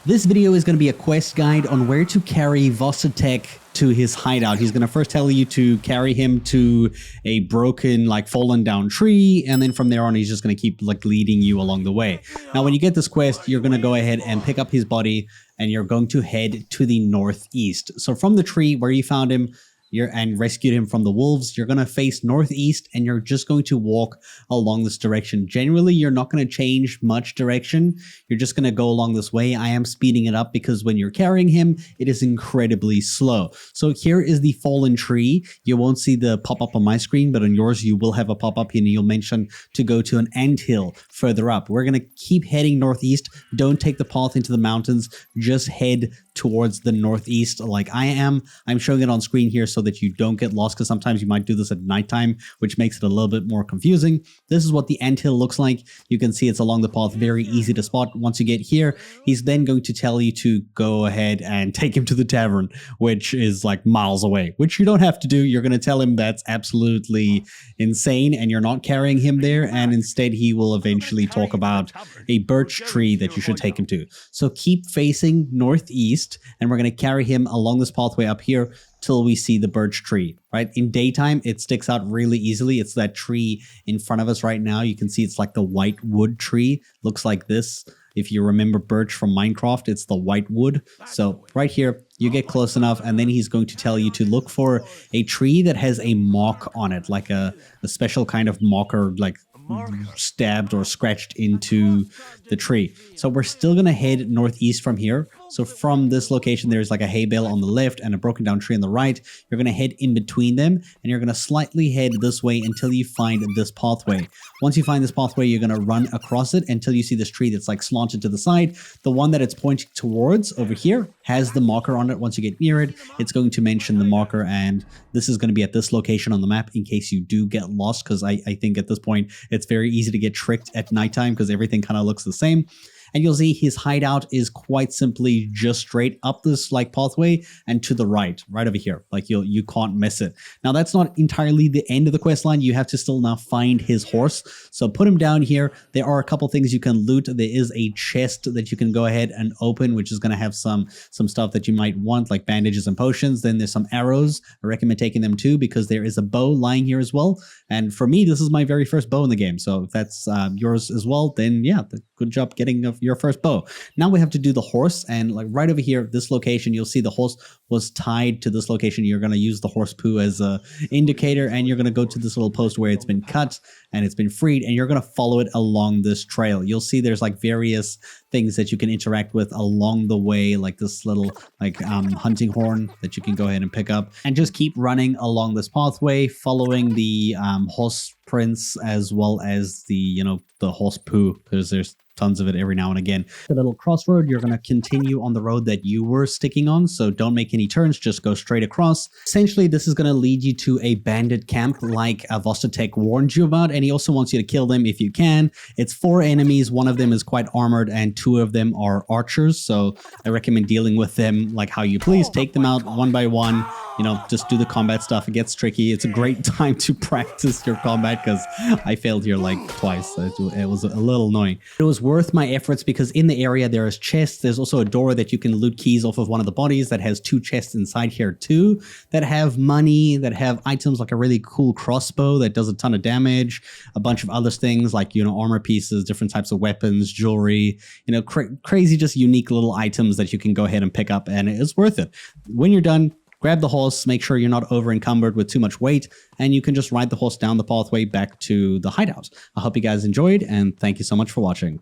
This video is going to be a quest guide on where to carry Vostatek to his hideout. He's going to first tell you to carry him to a broken, like fallen down tree, and then from there on he's just going to keep like leading you along the way. Now when you get this quest, you're going to go ahead and pick up his body and you're going to head to the northeast. So from the tree where you found him, and rescued him from the wolves, you're going to face northeast and you're just going to walk along this direction. Generally, you're not going to change much direction. You're just going to go along this way. I am speeding it up because when you're carrying him, it is incredibly slow. So here is the fallen tree. You won't see the pop-up on my screen, but on yours, you will have a pop-up and you'll mention to go to an anthill further up. We're going to keep heading northeast. Don't take the path into the mountains. Just head towards the northeast like I am. I'm showing it on screen here so that you don't get lost, because sometimes you might do this at nighttime, which makes it a little bit more confusing. This is what the anthill looks like. You can see it's along the path, very easy to spot. Once you get here, he's then going to tell you to go ahead and take him to the tavern, which is like miles away, which you don't have to do. You're going to tell him that's absolutely insane and you're not carrying him there, and instead he will eventually talk about a birch tree that you should take him to. So keep facing northeast, and we're going to carry him along this pathway up here till we see the birch tree, right? In daytime, it sticks out really easily. It's that tree in front of us right now. You can see it's like the white wood tree. Looks like this. If you remember birch from Minecraft, it's the white wood. So right here, you get close enough, and then he's going to tell you to look for a tree that has a mark on it, like a special kind of marker, like stabbed or scratched into the tree. So we're still going to head northeast from here. So from this location, there's like a hay bale on the left and a broken down tree on the right. You're going to head in between them, and you're going to slightly head this way until you find this pathway. Once you find this pathway, you're going to run across it until you see this tree that's like slanted to the side. The one that it's pointing towards over here has the marker on it. Once you get near it, it's going to mention the marker, and this is going to be at this location on the map in case you do get lost, because I think at this point it's very easy to get tricked at nighttime because everything kind of looks the same. And you'll see his hideout is quite simply just straight up this like pathway and to the right over here. Like you can't miss it. Now that's not entirely the end of the quest line. You have to still now find his horse. So put him down here. There are a couple things you can loot. There is a chest that you can go ahead and open, which is going to have some stuff that you might want, like bandages and potions. Then there's some arrows. I recommend taking them too, because there is a bow lying here as well. And for me, this is my very first bow in the game. So if that's yours as well, then yeah, good job getting your first bow. Now we have to do the horse, and like right over here, this location, you'll see the horse was tied to this location. You're going to use the horse poo as a indicator, and you're going to go to this little post where it's been cut and it's been freed, and you're going to follow it along this trail. You'll see there's like various things that you can interact with along the way, like this little like hunting horn that you can go ahead and pick up, and just keep running along this pathway, following the horse prints as well as the the horse poo, because there's tons of it every now and again. The little crossroad, you're going to continue on the road that you were sticking on, so don't make any turns, just go straight across. Essentially, this is going to lead you to a bandit camp like Vostatek warned you about, and he also wants you to kill them if you can. It's 4 enemies, one of them is quite armored, and 2 of them are archers, so I recommend dealing with them like how you please. Take them out one by one, just do the combat stuff. It gets tricky. It's a great time to practice your combat, because I failed here like twice. It was a little annoying. It was worth my efforts because in the area there is chests. There's also a door that you can loot keys off of one of the bodies that has 2 chests inside here too, that have money, that have items like a really cool crossbow that does a ton of damage, a bunch of other things like armor pieces, different types of weapons, jewelry, crazy, just unique little items that you can go ahead and pick up, and it's worth it. When you're done, grab the horse, make sure you're not over encumbered with too much weight, and you can just ride the horse down the pathway back to the hideout. I hope you guys enjoyed, and thank you so much for watching.